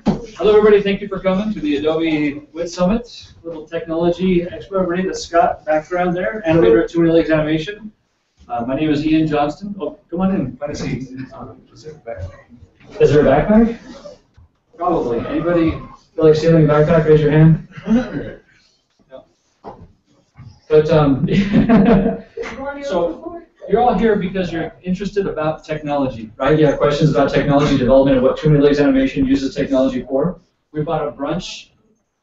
Hello, everybody. Thank you for coming to the Adobe WIT Summit. Little technology expert, everybody. That's Scott, background there, animator at Too Many Legs Animation. My name is Ian Johnston. Oh, come on in. Find a seat. Is there a backpack? Probably. Anybody feel like stealing a backpack? Raise your hand. No. But so you're all here because you're interested about technology, right? You have questions about technology development and what Too Many Legs Animation uses technology for. We bought a brunch.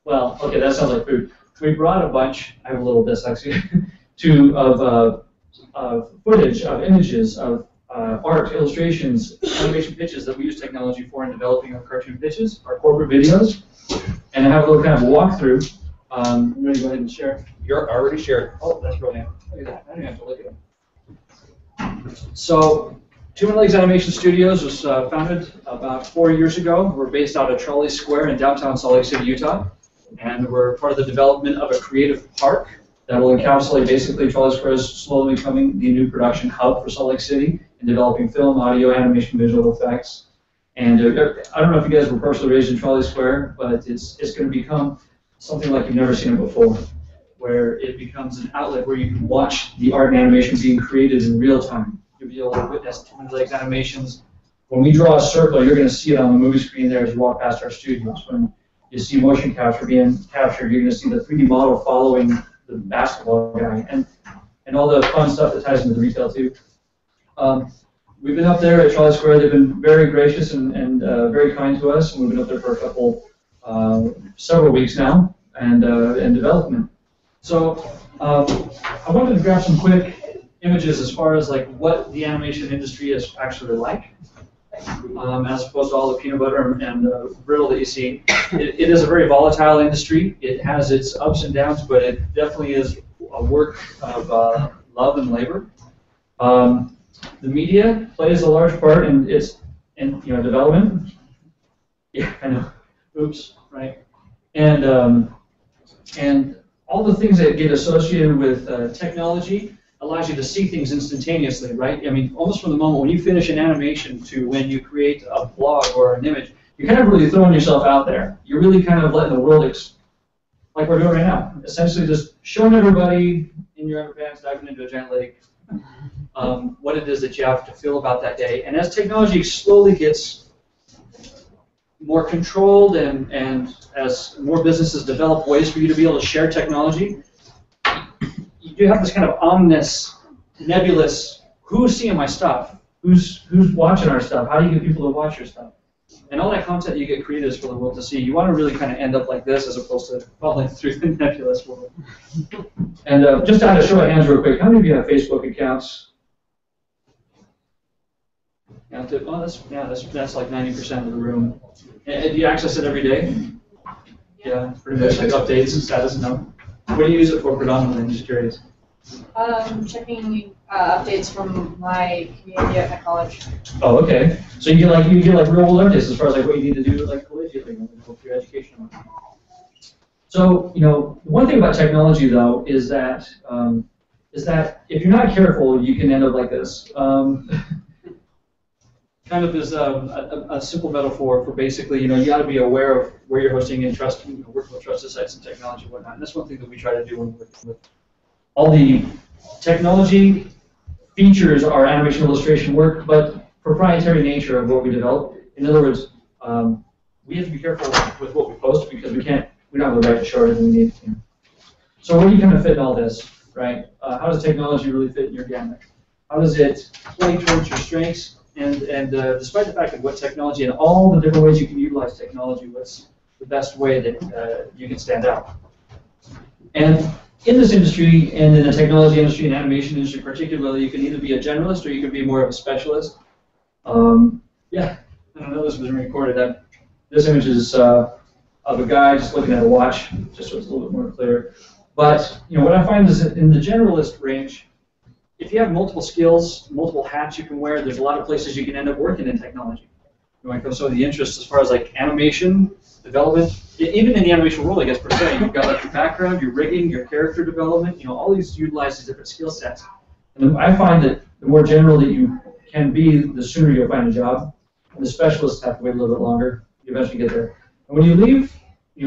Well, okay, that sounds like food. We brought a bunch. I have a little dyslexia. Of footage, of images, of art, illustrations, animation pitches that we use technology for in developing our cartoon pitches, our corporate videos, and I have a little kind of walkthrough. I'm going to go ahead and share. You're already shared. Oh, that's brilliant. Look at that. I don't even have to look at them. So, Too Many Legs Animation Studios was founded about 4 years ago. We're based out of Trolley Square in downtown Salt Lake City, Utah, and we're part of the development of a creative park that will encapsulate basically Trolley Square is slowly becoming the new production hub for Salt Lake City in developing film, audio, animation, visual effects. And I don't know if you guys were personally raised in Trolley Square, but it's going to become something like you've never seen it before, where it becomes an outlet where you can watch the art and animation being created in real time. You'll be able to witness Too Many Legs animations. When we draw a circle, you're going to see it on the movie screen there as you walk past our studios. When you see motion capture being captured, you're going to see the 3D model following the basketball guy, and all the fun stuff that ties into the retail too. We've been up there at Trolley Square. They've been very gracious and very kind to us, and we've been up there for several weeks now, and in development. So I wanted to grab some quick images as far as like what the animation industry is actually like, as opposed to all the peanut butter and brittle that you see. It is a very volatile industry. It has its ups and downs, but it definitely is a work of love and labor. The media plays a large part in its development. Yeah, I know. Oops, right. And all the things that get associated with technology allows you to see things instantaneously, right? I mean, almost from the moment when you finish an animation to when you create a blog or an image, you're kind of really throwing yourself out there. You're really kind of letting the world, like we're doing right now, essentially just showing everybody in your underpants diving into a giant lake what it is that you have to feel about that day. And as technology slowly gets more controlled and as more businesses develop ways for you to be able to share technology, you have this kind of ominous, nebulous, who's seeing my stuff? Who's watching our stuff? How do you get people to watch your stuff? And all that content you get created is for the world to see. You want to really kind of end up like this as opposed to falling through the nebulous world. And just to show of hands real quick, how many of you have Facebook accounts? Oh, that's like 90% of the room. And do you access it every day? Yeah, pretty much like updates and status. No. What do you use it for predominantly? I'm just curious. Checking updates from my community at my college. Oh, okay. So you get like real world updates as far as like what you need to do like collegiately for your education. So one thing about technology though is that if you're not careful, you can end up like this. Kind of is a simple metaphor for basically, you got to be aware of where you're hosting and working with trusted sites and technology and whatnot. And that's one thing that we try to do when we're working with all the technology features our animation illustration work, but proprietary nature of what we develop. In other words, we have to be careful with what we post because we don't have the right to show everything we need. So where do you kind of fit in all this, right? How does technology really fit in your gamut? How does it play towards your strengths? And despite the fact of what technology and all the different ways you can utilize technology, what's the best way that you can stand out? And in this industry, and in the technology industry and animation industry particularly, you can either be a generalist or you can be more of a specialist. Yeah, I don't know this was recorded. This image is of a guy just looking at a watch, just so it's a little bit more clear. But what I find is that in the generalist range, if you have multiple skills, multiple hats you can wear, there's a lot of places you can end up working in technology. When it comes to the interests as far as like animation, development, even in the animation world, I guess per se, you've got like your background, your rigging, your character development, all these utilize these different skill sets. And I find that the more general that you can be, the sooner you'll find a job. And the specialists have to wait a little bit longer. You eventually get there. And when you leave,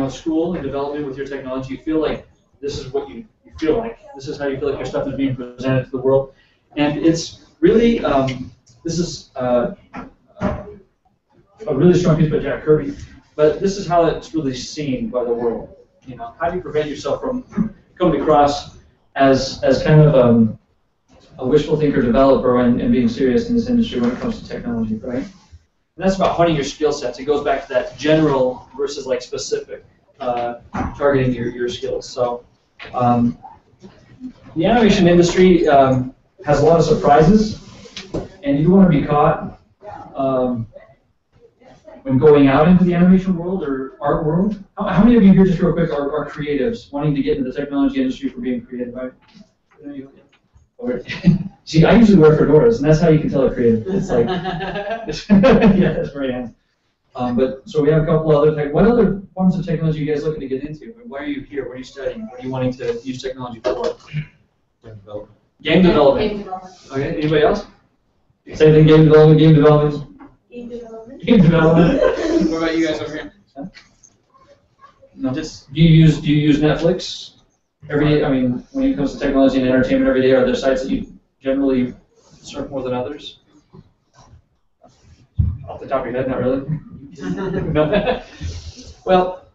school and development with your technology, you feel like this is what you feel like. This is how you feel like your stuff is being presented to the world. And it's really, this is a really strong piece by Jack Kirby, but this is how it's really seen by the world. How do you prevent yourself from coming across as kind of a wishful thinker developer and being serious in this industry when it comes to technology, right? And that's about honing your skill sets. It goes back to that general versus like specific, targeting your skills. So the animation industry has a lot of surprises, and you don't want to be caught when going out into the animation world or art world. How many of you here, just real quick, are creatives, wanting to get into the technology industry for being creative? See, I usually wear fedoras, and that's how you can tell a creative. It's like, yeah, that's very handsome. But so we have a couple other what other forms of technology are you guys looking to get into? Why are you here? What are you studying? What are you wanting to use technology for? Game development. Game development. Okay. Anybody else? Same thing. Game development. Game development. Game development. Game development. What about you guys over here? No. Do you use Netflix every day? I mean, when it comes to technology and entertainment every day, are there sites that you generally surf more than others? Off the top of your head, not really. Well,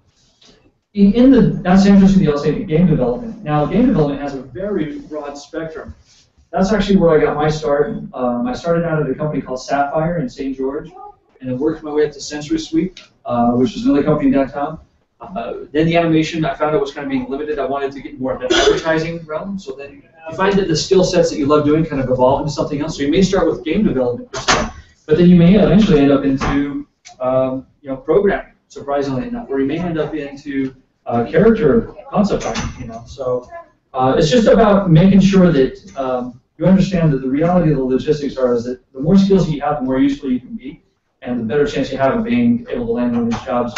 that's interesting. I'll say game development. Now, game development has a very broad spectrum. That's actually where I got my start. I started out at a company called Sapphire in St. George, and then worked my way up to Sensory Sweep, which is another company downtown. Then the animation, I found it was kind of being limited. I wanted to get more of an advertising realm. So then you find that the skill sets that you love doing kind of evolve into something else. So you may start with game development per se, but then you may eventually end up into programming, surprisingly enough, or you may end up into character concept writing. So it's just about making sure that you understand that the reality of the logistics is that the more skills you have, the more useful you can be, and the better chance you have of being able to land one of these jobs.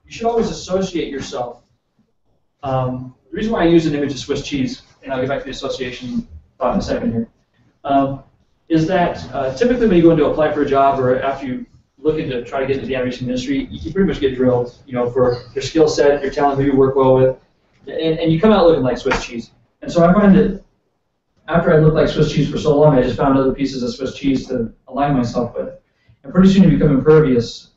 You should always associate yourself. The reason why I use an image of Swiss cheese, and I'll get back to the association thought in a second here, is that typically when you go in to apply for a job or after you looking to try to get into the animation industry, you pretty much get drilled, for your skill set, your talent, who you work well with, and you come out looking like Swiss cheese. And so I find that after I looked like Swiss cheese for so long, I just found other pieces of Swiss cheese to align myself with. And pretty soon you become impervious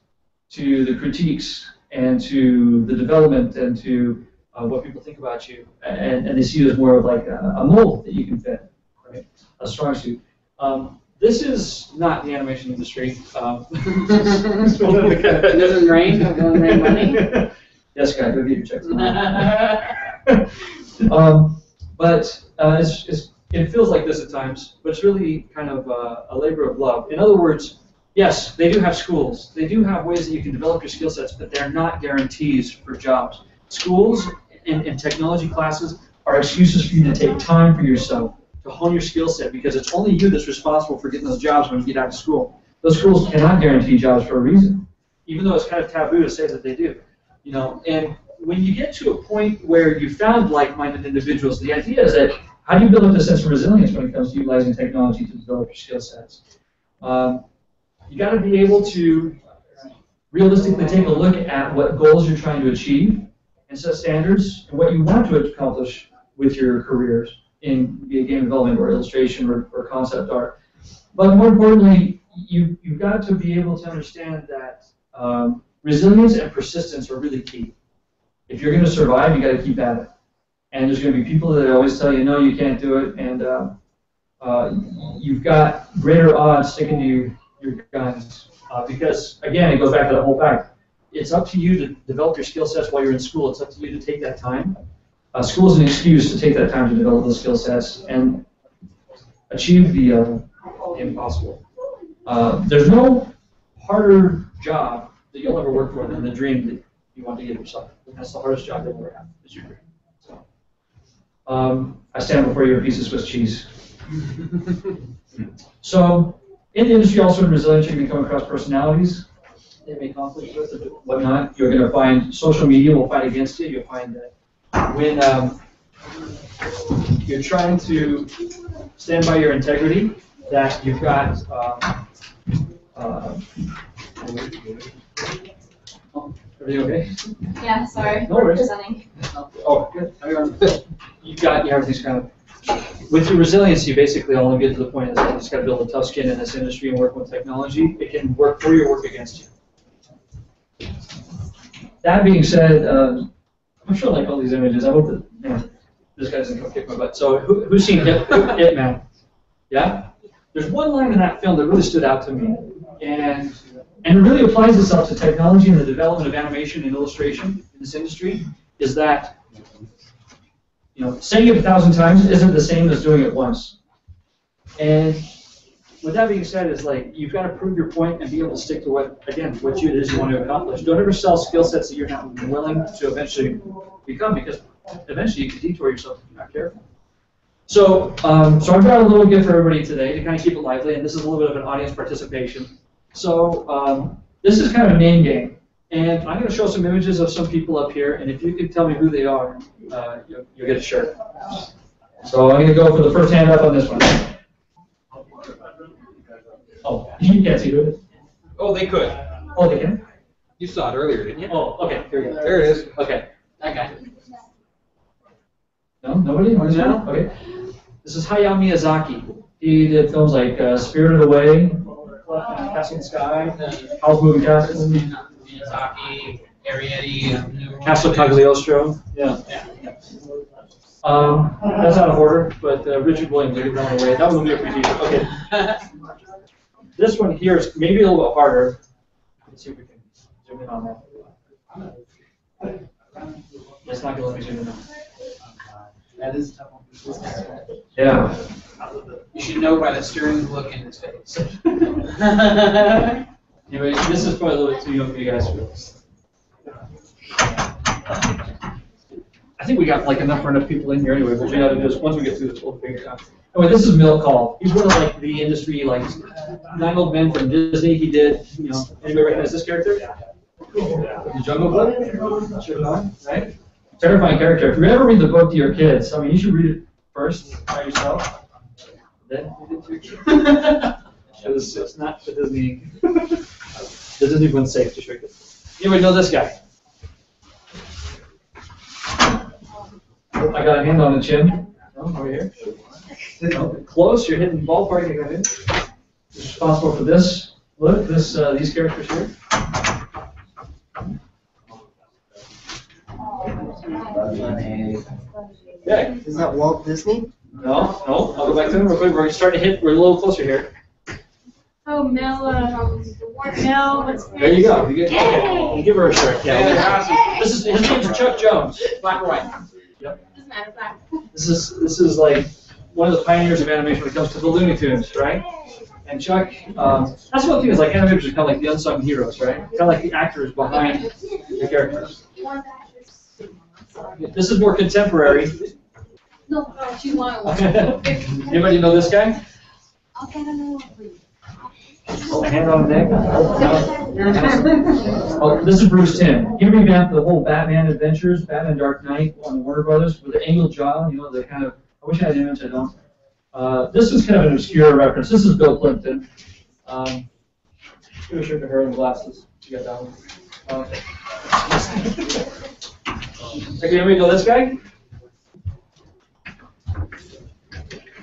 to the critiques and to the development and to what people think about you, and they see you as more of like a mold that you can fit, right? A strong suit. This is not the animation industry. It doesn't rain, it doesn't rain money. Yes, guys, go get your checks. But it feels like this at times, but it's really kind of a labor of love. In other words, yes, they do have schools. They do have ways that you can develop your skill sets, but they're not guarantees for jobs. Schools and technology classes are excuses for you to take time for yourself, to hone your skill set, because it's only you that's responsible for getting those jobs when you get out of school. Those schools cannot guarantee jobs for a reason, even though it's kind of taboo to say that they do. And when you get to a point where you found like-minded individuals, the idea is that how do you build up a sense of resilience when it comes to utilizing technology to develop your skill sets? You got to be able to realistically take a look at what goals you're trying to achieve and set standards and what you want to accomplish with your careers in be it game development or illustration or concept art. But more importantly, you've got to be able to understand that resilience and persistence are really key. If you're going to survive, you got to keep at it. And there's going to be people that always tell you, no, you can't do it, and you've got greater odds sticking to your guns. Because, again, it goes back to the whole fact. It's up to you to develop your skill sets while you're in school. It's up to you to take that time. School is an excuse to take that time to develop those skill sets and achieve the impossible. There's no harder job that you'll ever work for than the dream that you want to give yourself. That's the hardest job you'll ever have, is your dream. So, I stand before you a piece of Swiss cheese. So, in the industry, also in resilience, you're going to come across personalities they may conflict with or whatnot. You're going to find social media will fight against you. You'll find that when you're trying to stand by your integrity, that you've got Everything okay? Yeah, sorry. No worries. Presenting. Oh, good. You got everything's kind of. With your resilience, you basically only get to the point that you just got to build a tough skin in this industry and work with technology. It can work for you or work against you. That being said, I'm sure I like all these images. I hope that this guy doesn't come kick my butt. So who's seen It Man? Yeah? There's one line in that film that really stood out to me. And it really applies itself to technology and the development of animation and illustration in this industry, is that saying it 1,000 times isn't the same as doing it once. And with that being said, is like you've got to prove your point and be able to stick to what it is you want to accomplish. Don't ever sell skill sets that you're not willing to eventually become, because eventually you can detour yourself if you're not careful. So, so I've got a little gift for everybody today to kind of keep it lively, and this is a little bit of an audience participation. So this is kind of a name game. And I'm going to show some images of some people up here, and if you can tell me who they are, you'll get a shirt. So I'm going to go for the first hand up on this one. Oh, you can't see who it is. Oh, they could. Oh, they can? You saw it earlier, didn't you? Oh, okay. Here we go. There it is. Okay. That guy. No? Nobody? No. Okay. This is Hayao Miyazaki. He did films like Spirited Away, Castle in the Sky, House Moving Castle. Miyazaki, Arietti, Castle Cagliostro. Yeah. That's out of order, but Richard Williams, I get that one away. That one will be appreciated. Okay. This one here is maybe a little bit harder. Let's see if we can zoom in on that. It's not going to let me zoom in on. That is tough. Yeah. You should know by the stern look in his face. Anyway, this is probably a little bit too young for you guys. I think we got like enough for enough people in here anyway, but we got to do this once we get through this whole thing. Anyway, this is Milk Hall. He's one of like the industry, like 9 old men from Disney. He did, anybody recognize this character? The Jungle Book? Sure, right? Terrifying character. If you ever read the book to your kids, I mean, you should read it first by yourself. Then read it to your kids. It's not the Disney. The Disney one's safe to show you. Anybody know this guy? I got a hand on the chin. No, over here. No, close. You're hitting ballpark. I got in. Who's responsible for this? Look, these characters here. Yeah. Is that Walt Disney? No. I'll go back to him real quick. We're starting to hit. We're a little closer here. Oh, Mel, what's his name? There you go. Okay. Give her a shirt. Yeah. His name's Chuck Jones. Black or white? Yep. Doesn't matter, black. This is like one of the pioneers of animation when it comes to the Looney Tunes, right? And Chuck, that's one thing is like animators are kind of like the unsung heroes, right? Kind of like the actors behind the characters. This is more contemporary. No, she wanted one. Anybody know this guy? Oh, hand on the neck. Oh, this is Bruce Timm. He revamped the whole Batman Adventures, Batman Dark Knight on the Warner Brothers with the angled jaw. The kind of. I wish I had an image. I don't. This is kind of an obscure reference. This is Bill Clinton. Give a shirt to her and glasses. You got that one. Okay, anybody know this guy?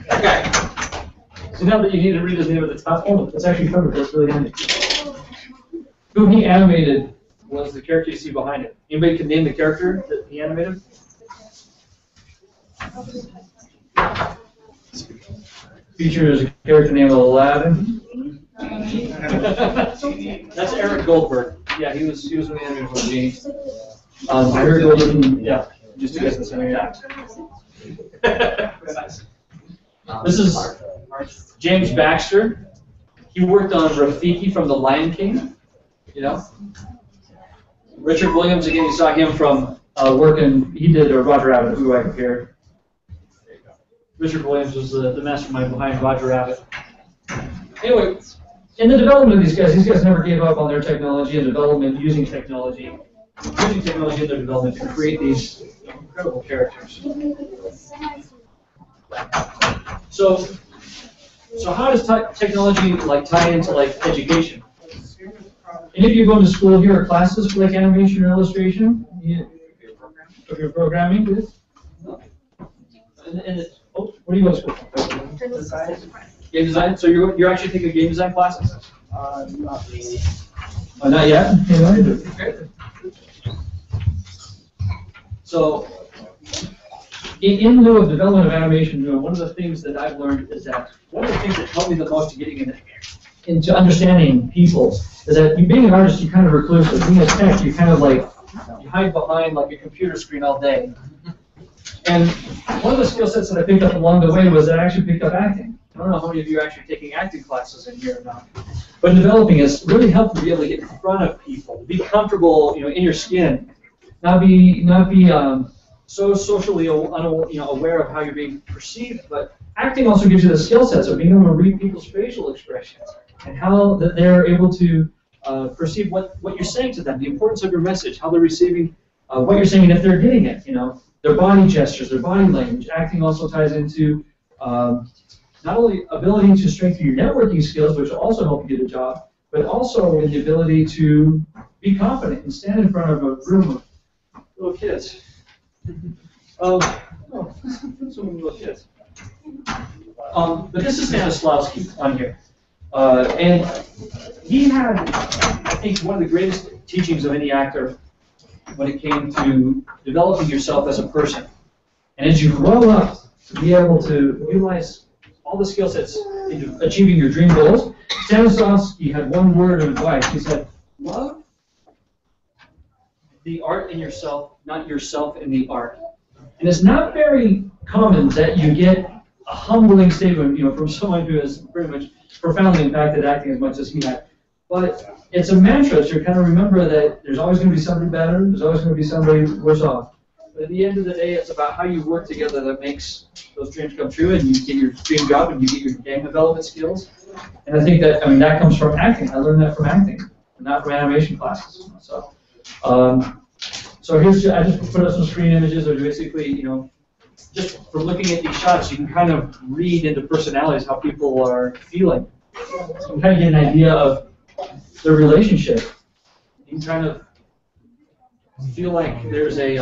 That guy. So now that you need to read his name at the top, it's actually covered. That's really handy. Who he animated was the character you see behind it. Anybody can name the character that he animated? Features a character named Aladdin. That's Eric Goldberg. Yeah, he was one of the animators on Genie. Eric Goldberg, yeah, just to get this in here. This is James Baxter. He worked on Rafiki from The Lion King. Richard Williams, again, you saw him from working. He did Roger Rabbit, who I compared. Richard Williams was the mastermind behind Roger Rabbit. Anyway, in the development of these guys never gave up on their technology and development using technology in their development to create these incredible characters. So how does technology tie into education? Any of you going to school here or classes for like animation or illustration? If you're programming, good. Oh, what do you go to school for? Game design? So you're actually taking game design classes? Not really. Oh, not yet? Okay. So, in lieu of development of animation, one of the things that I've learned is that one of the things that helped me the most to getting into understanding people is that being an artist, you're kind of reclusive. Being a tech, you kind of like, you hide behind like a computer screen all day. And one of the skill sets that I picked up along the way was that I actually picked up acting. I don't know how many of you are actually taking acting classes in here or not. But developing is really helpful to be able to get in front of people, be comfortable, in your skin, not be so socially aware of how you're being perceived. But acting also gives you the skill sets of being able to read people's facial expressions and how that they're able to perceive what you're saying to them, the importance of your message, how they're receiving what you're saying, and if they're getting it. Their body gestures, their body language. Acting also ties into not only ability to strengthen your networking skills, which will also help you get a job, but also in the ability to be confident and stand in front of a room of little kids. Some little kids. But this is Stanislavski on here. And he had, I think, one of the greatest teachings of any actor when it came to developing yourself as a person. And as you grow up, to be able to utilize all the skill sets into achieving your dream goals, Stanislavski had one word of advice. He said, love the art in yourself, not yourself in the art. And it's not very common that you get a humbling statement, from someone who has pretty much profoundly impacted acting as much as he had. But it's a mantra to kind of remember that there's always going to be somebody better, there's always going to be somebody worse off. But at the end of the day, it's about how you work together that makes those dreams come true, and you get your dream job, and you get your game development skills. And I think that, that comes from acting. I learned that from acting, not from animation classes. So, so here's, I just put up some screen images of basically, just from looking at these shots, you can kind of read into personalities how people are feeling. So you can kind of get an idea of their relationship. You can kind of feel like there's a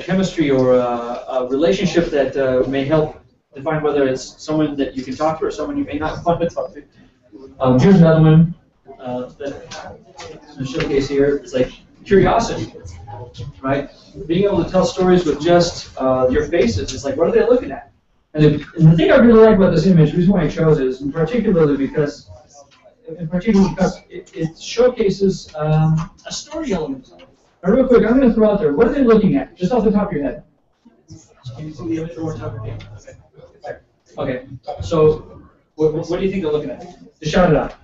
chemistry or a relationship that may help define whether it's someone that you can talk to or someone you may not want to talk to. Here's another one that in the showcase here. It's like curiosity, right? Being able to tell stories with just your faces. It's like, what are they looking at? And the thing I really like about this image, the reason why I chose it, is particularly because it showcases a story element. Now, real quick, I'm going to throw out there, what are they looking at? Just off the top of your head. Can you see the image one more time? Okay. So, what do you think they're looking at? Just shout it out.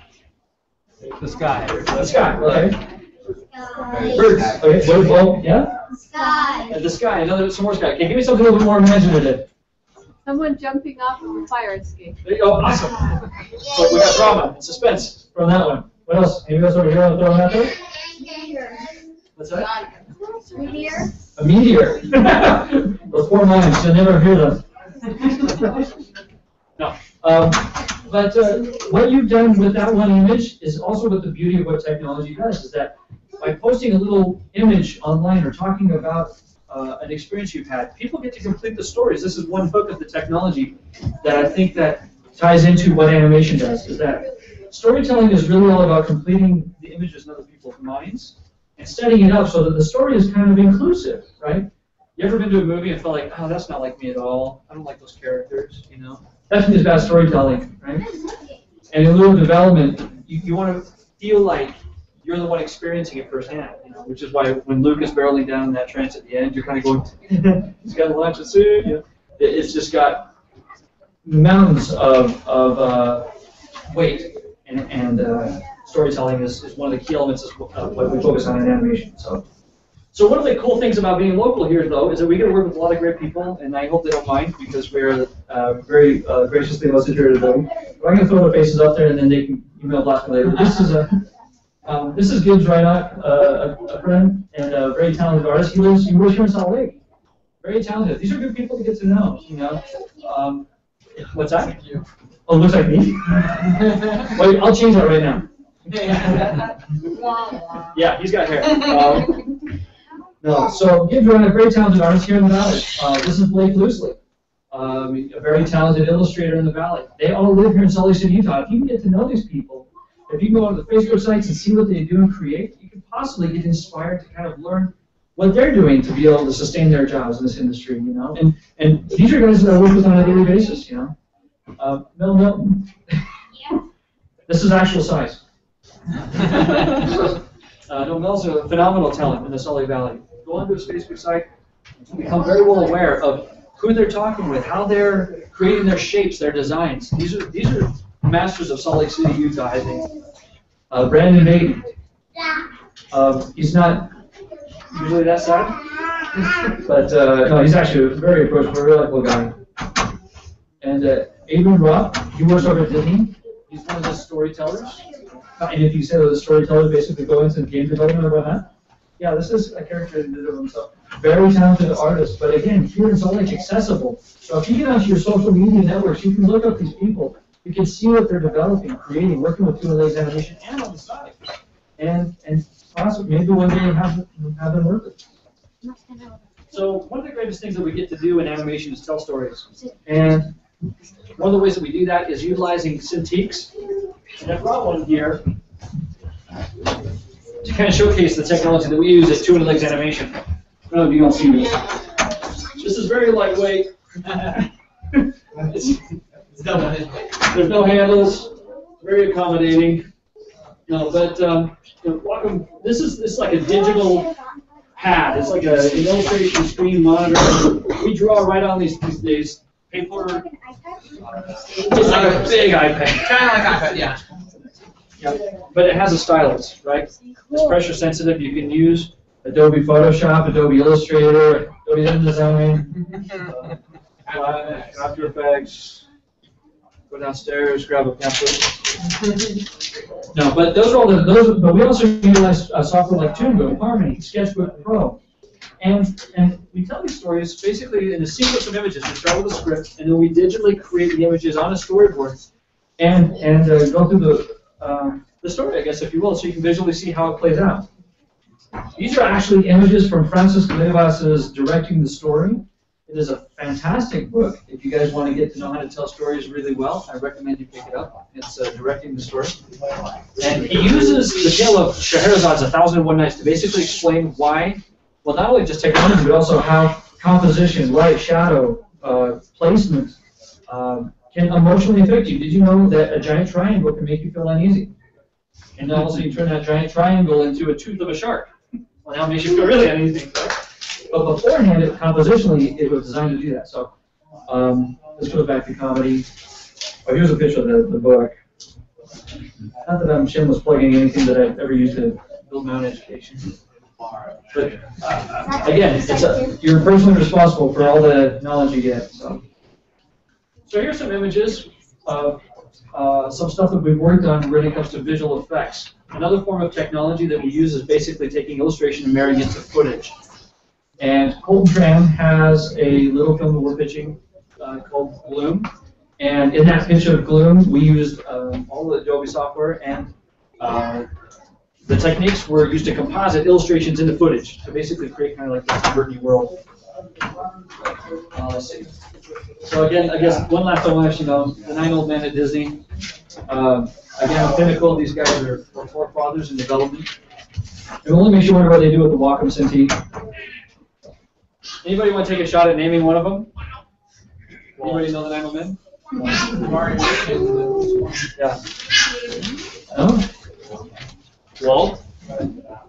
The sky. The sky, okay. Sky. Birds. Okay, well, yeah? Sky. The sky, another, some more sky. Okay, give me something a little bit more imaginative. Someone jumping off of a fire escape. There you go, awesome. So we got drama and suspense from that one. What else? Anybody else over here want to throw that there? What's that? Meteor. A meteor. Those poor minds, you'll never hear them. No. But what you've done with that one image is also what the beauty of what technology does, is that by posting a little image online or talking about an experience you've had, people get to complete the stories. This is one hook of the technology that I think that ties into what animation does, is that storytelling is really all about completing the images in other people's minds and setting it up so that the story is kind of inclusive, right? You ever been to a movie and felt like, oh, that's not like me at all. I don't like those characters, That's just bad storytelling, right? And in lieu of development, you want to feel like you're the one experiencing it firsthand, which is why when Luke is barreling down that trench at the end, you're kind of going, he's got to launch it soon. It's just got mountains of weight, and storytelling is one of the key elements of what we focus on in animation. So one of the cool things about being local here, though, is that we get to work with a lot of great people, and I hope they don't mind because we're very graciously hosted here today. But I'm going to throw their faces up there, and then they can email blast me later. This is Gibbs Reinach, a friend and a very talented artist. He works here in Salt Lake. Very talented. These are good people to get to know. What's that? Oh, it looks like me? Wait, I'll change that right now. Yeah, he's got hair. No, so Gibbs are a very talented artist here in the Valley. This is Blake Loosely, a very talented illustrator in the Valley. They all live here in Salt Lake City, Utah. If you can get to know these people, if you can go on the Facebook sites and see what they do and create, you can possibly get inspired to kind of learn what they're doing to be able to sustain their jobs in this industry, you know. And these are guys that I work with on a daily basis, you know. Mel Milton. This is actual size. No, Mel's a phenomenal talent in the Salt Lake Valley. Go onto his Facebook site, become very well aware of who they're talking with, how they're creating their shapes, their designs. These are masters of Salt Lake City, Utah, I think. Brandon Baden. He's not usually that side, but no, he's actually a very approachable, very likable guy. And Adrian Roth, he works over at Disney. He's one of the storytellers. And if you say that the storytellers basically go into game development or whatnot, yeah, this is a character that did it himself. Very talented artist, but again, here in Salt Lake, accessible. So if you get onto your social media networks, you can look up these people. You can see what they're developing, creating, working with 2 legs animation and on the side. And possibly, maybe one day have them work with. So one of the greatest things that we get to do in animation is tell stories. And one of the ways that we do that is utilizing Cintiqs. And I brought one here to kind of showcase the technology that we use at 2 legs animation. I don't know if you don't see this. This is very lightweight. There's no handles. Very accommodating. No, but welcome. This is like a digital pad. It's like an illustration screen monitor. We draw right on these paper. It's like a big iPad. Kind of like iPad, yeah. Yeah, but it has a stylus, right? It's pressure sensitive. You can use Adobe Photoshop, Adobe Illustrator, Adobe InDesign, After Effects. Go downstairs, grab a pamphlet. No, but those are all those. But we also utilize software like TuneBook, Harmony, Sketchbook Pro, and we tell these stories basically in a sequence of images. We start with a script, and then we digitally create the images on a storyboard, and go through the story, I guess, if you will, so you can visually see how it plays out. These are actually images from Francis Cuevas's Directing the Story. It is a fantastic book. If you guys want to get to know how to tell stories really well, I recommend you pick it up. It's Directing the Story. And he uses the tale of Scheherazad's 1001 Nights to basically explain why, well, not only just technology, but also how composition, light, shadow, placement can emotionally affect you. Did you know that a giant triangle can make you feel uneasy? And then also you turn that giant triangle into a tooth of a shark. Well, now it makes you feel really uneasy, right? But beforehand, compositionally, it was designed to do that. So this goes back to comedy. Oh, here's a picture of the book. Not that I'm shameless plugging anything that I've ever used to build my own education. But again, you're personally responsible for all the knowledge you get. So here's some images of some stuff that we've worked on when it comes to visual effects. Another form of technology that we use is basically taking illustration and marrying it to footage. And Colton Tran has a little film that we're pitching called Gloom. And in that pitch of Gloom, we used all the Adobe software, and the techniques were used to composite illustrations into footage to basically create kind of like this Burton world. Let's see. So again, I guess one last homage, the 9 old men at Disney. Again, Pinnacle, these guys are forefathers in development. It only makes you wonder what they do with the Wacom Cintiq. Anybody want to take a shot at naming one of them? Anybody know the 9 old men? Yeah. No? Walt?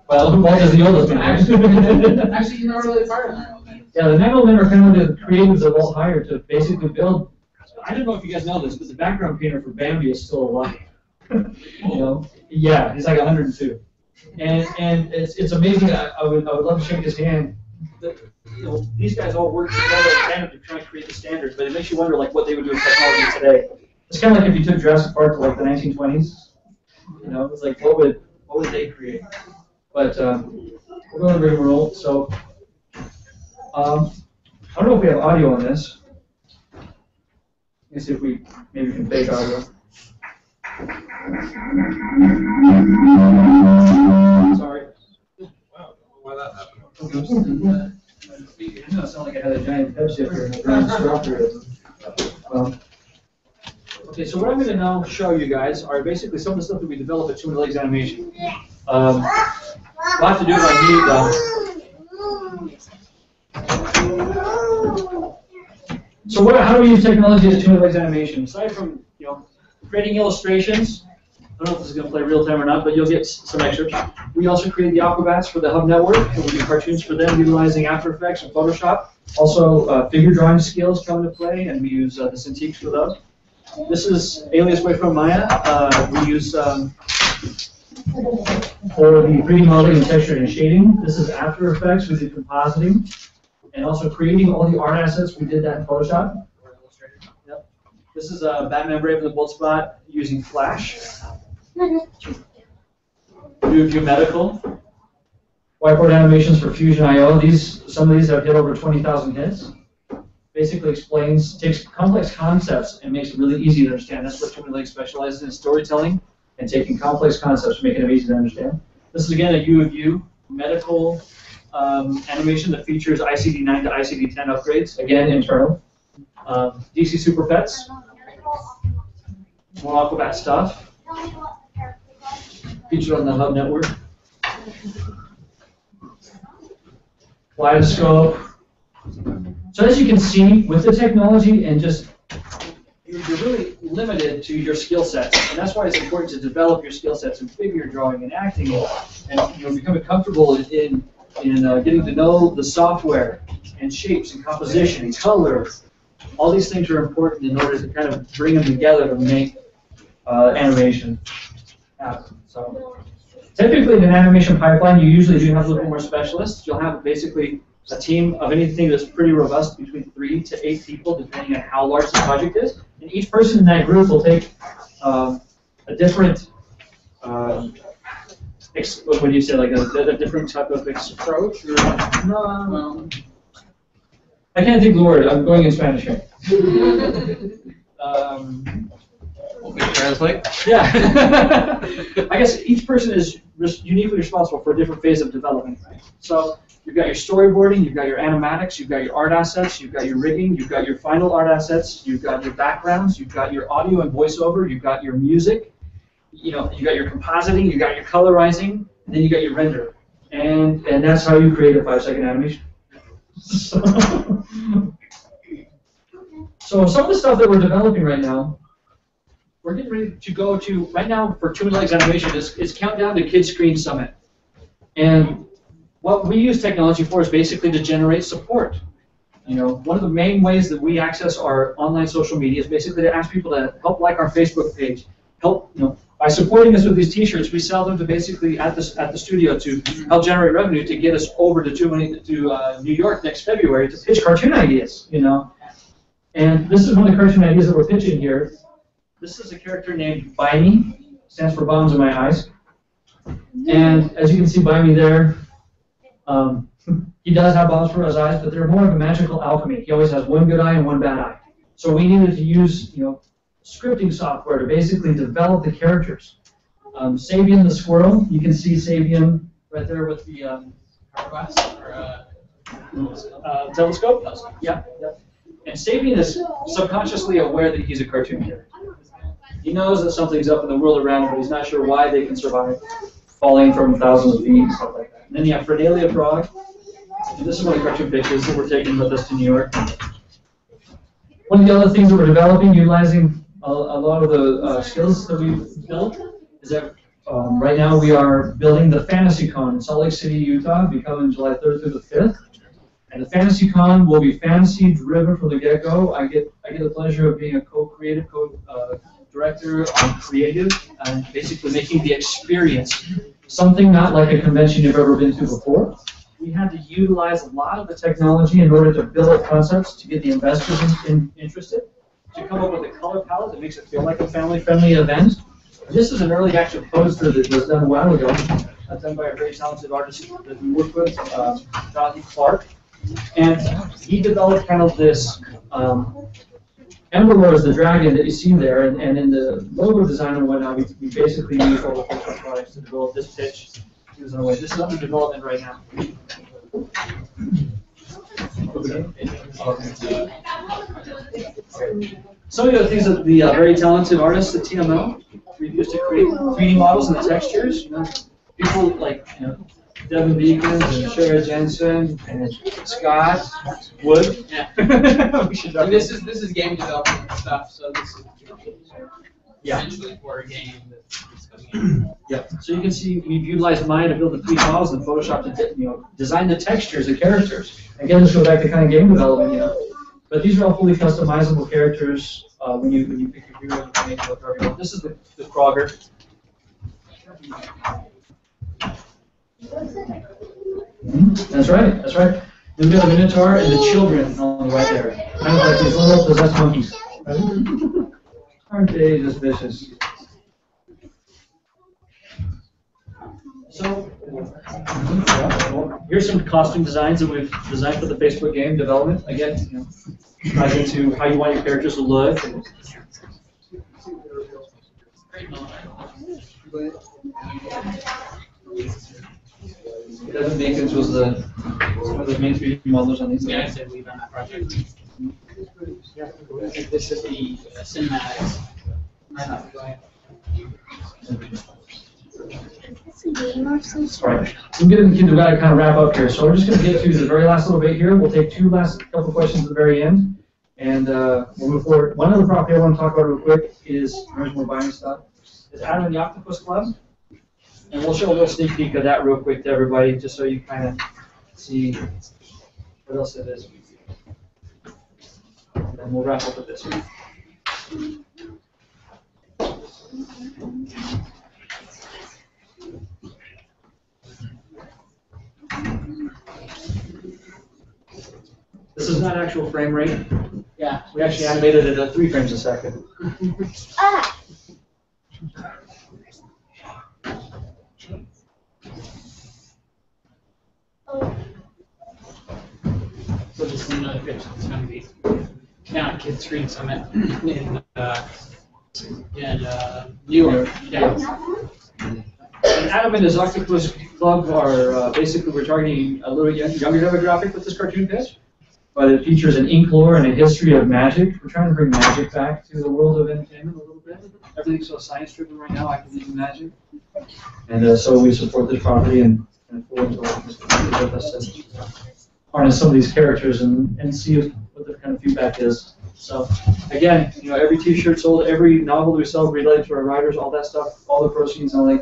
Well, Walt is the oldest one. Actually, you're not really part of that. Yeah, the 9 old men are kind of the creatives that Walt hired to basically build. I don't know if you guys know this, but the background painter for Bambi is still alive. Yeah, he's like 102. And it's amazing. I would love to shake his hand. These guys all work together to try to create the standard, but it makes you wonder like what they would do with technology today. It's kind of like if you took Jurassic Park to like the 1920s. It's like what would they create? But we're going to rigmarole. So I don't know if we have audio on this. Let's see if we maybe can fake audio. Sorry. Wow, why that happened? I know, it sounded like I had a giant Pepsi up here and a giant strawberry. Okay, so what I'm going to now show you guys are basically some of the stuff that we developed at Two Minute Legs Animation. We'll have to do it on mute though. So how do we use technology at Two Minute Legs Animation? Aside from creating illustrations, I don't know if this is going to play real time or not, but you'll get some excerpts. We also create the Aquabats for the Hub Network, and we do cartoons for them utilizing After Effects and Photoshop. Also, figure drawing skills come into play, and we use the Cintiqs for those. This is Alias Wayfront Maya. We use for the 3D modeling and texture and shading. This is After Effects. We did compositing, and also creating all the art assets. We did that in Photoshop. Yep. This is Batman Brave and the Bold Spot using Flash. Do medical. Whiteboard animations for Fusion.io. Some of these have hit over 20,000 hits. Basically takes complex concepts and makes it really easy to understand. That's what Two Minute Legs specializes in, storytelling and taking complex concepts and making them easy to understand. This is again a U of U medical animation that features ICD-9 to ICD-10 upgrades, again internal. DC Super Pets, more Aquabat stuff, featured on the Hub Network. Kaleidoscope. So as you can see, with the technology and just, you're really limited to your skill sets. And that's why it's important to develop your skill sets in figure drawing and acting and becoming comfortable in getting to know the software and shapes and composition and color. All these things are important in order to kind of bring them together to make animation happen. So typically in an animation pipeline, you usually do have a little more specialists. You'll have basically a team of anything that's pretty robust, between 3 to 8 people, depending on how large the project is. And each person in that group will take a different, what do you say, like a different type of approach? Or, no, I can't think of the word. I'm going in Spanish here. Translate? Yeah. I guess each person is uniquely responsible for a different phase of development. So you've got your storyboarding, you've got your animatics, you've got your art assets, you've got your rigging, you've got your final art assets, you've got your backgrounds, you've got your audio and voiceover, you've got your music, you got your compositing, you've got your colorizing, and then you got your render. And that's how you create a 5-second animation. So some of the stuff that we're developing right now, we're getting ready to go to, right now for Two Minute Legs Animation, is Countdown to Kids Screen Summit. And what we use technology for is basically to generate support. One of the main ways that we access our online social media is basically to ask people to help like our Facebook page. By supporting us with these T-shirts, we sell them to basically at the studio to help generate revenue to get us over to New York next February to pitch cartoon ideas. And this is one of the cartoon ideas that we're pitching here. This is a character named Bimey, stands for Bombs in My Eyes. And as you can see Bimey there, he does have bombs for his eyes, but they're more of a magical alchemy. He always has one good eye and one bad eye. So we needed to use, scripting software to basically develop the characters. Sabian the squirrel, you can see Sabian right there with the telescope. Yeah. And Sabian is subconsciously aware that he's a cartoon character. He knows that something's up in the world around him, but he's not sure why they can survive falling from thousands of feet and stuff like that. And then you have Fredelia Frog. And this is one of the cartoon pictures that we're taking with us to New York. One of the other things that we're developing, utilizing a lot of the skills that we've built, is that right now we are building the FantasyCon in Salt Lake City, Utah, becoming July 3rd through the 5th. And the FantasyCon will be fantasy-driven from the get-go. I get the pleasure of being a co-creative, director on creative, and basically making the experience something not like a convention you've ever been to before. We had to utilize a lot of the technology in order to build up concepts to get the investors interested, to come up with a color palette that makes it feel like a family-friendly event. This is an early action poster that was done a while ago, done by a very talented artist that we work with, Jonathan Clark. And he developed kind of this Emperor is the dragon that you see there, and in the logo design and whatnot, we basically use all the Photoshop products to develop this pitch. This is under development right now. Some of the things that the very talented artists at TML we've used to create 3D models and the textures. You know, people like Devin Beacons and Shara Jensen and Scott Wood. Yeah. We should And this is game development stuff, so this is Yeah. essentially for a game that's coming in. Yeah. So you can see we've utilized Maya to build the 3D models and Photoshop to design the textures of characters. Again, this goes back to kind of game development, But these are all fully customizable characters when you pick your hero, you can make it look very well. This is the Kroger. That's right. That's right. Then we have the Minotaur and the children on the right there, kind of like these little possessed monkeys. Right? Aren't they just vicious? So, here's some costume designs that we've designed for the Facebook game development. Again, ties into how you want your characters to look. Devin Beacons was one of the main 3D modelers on these. Yeah, I said leave on that project. This is the cinematics. Go ahead. Right. So we've got to kind of wrap up here. So we're just going to get to the very last little bit here. We'll take two last couple questions at the very end, and we'll move forward. One other property I want to talk about real quick is, there's more buying stuff, is Adam and the Octopus Club. And we'll show a little sneak peek of that real quick to everybody, just so you kind of see what else it is. And then we'll wrap up with this. This is not actual frame rate. Yeah. We actually animated it at 3 frames a second. Ah. So this is another pitch that's going to be down at Kids Screen Summit in New York. Yeah. And Adam and his Octopus Club are basically, we're targeting a little younger demographic with this cartoon pitch. But it features an ink lore and a history of magic. We're trying to bring magic back to the world of entertainment a little bit. Everything's so science-driven right now, I can use magic. And so we support this property and forward to work with us to harness some of these characters and see what the kind of feedback is. So again, every T-shirt sold, every novel that we sell related to our writers, all that stuff, all the proceeds not only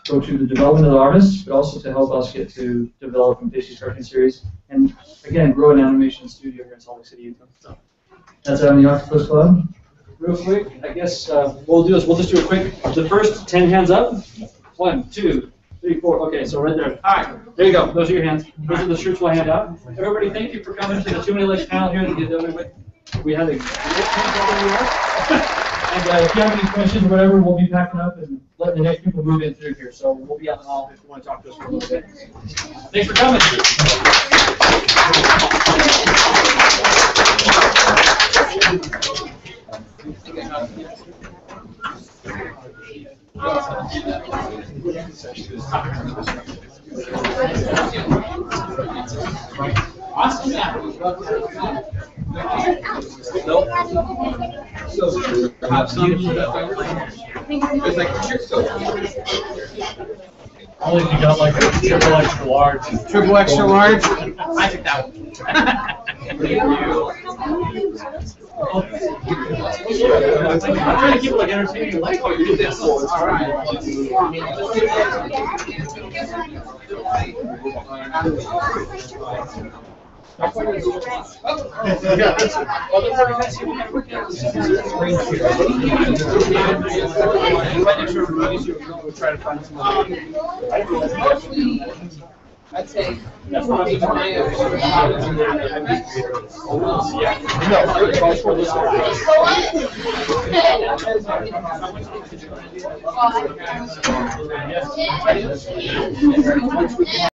go to the development of the artists, but also to help us get to develop and pitch these cartoon series, and again, grow an animation studio here in Salt Lake City, Utah. So that's Adam and the Octopus Club. Real quick, I guess what we'll do is we'll just do a quick, the first 10 hands up. 1, 2, 3, 4. Okay, so right there. All right, there you go. Those are your hands. Those are the shirts we'll hand out. Everybody, thank you for coming to the 2 Minute Lecture panel here. We had a great time. And if you have any questions or whatever, we'll be packing up and letting the next people move in through here. So we'll be out in the hall if you want to talk to us for a little bit. Thanks for coming. Awesome. Yeah. It's like Only if you got like a triple extra large. Triple extra large. I took that one. I'm trying to keep it like entertaining. Like how you do this. All right. I'd say That's what I'm saying.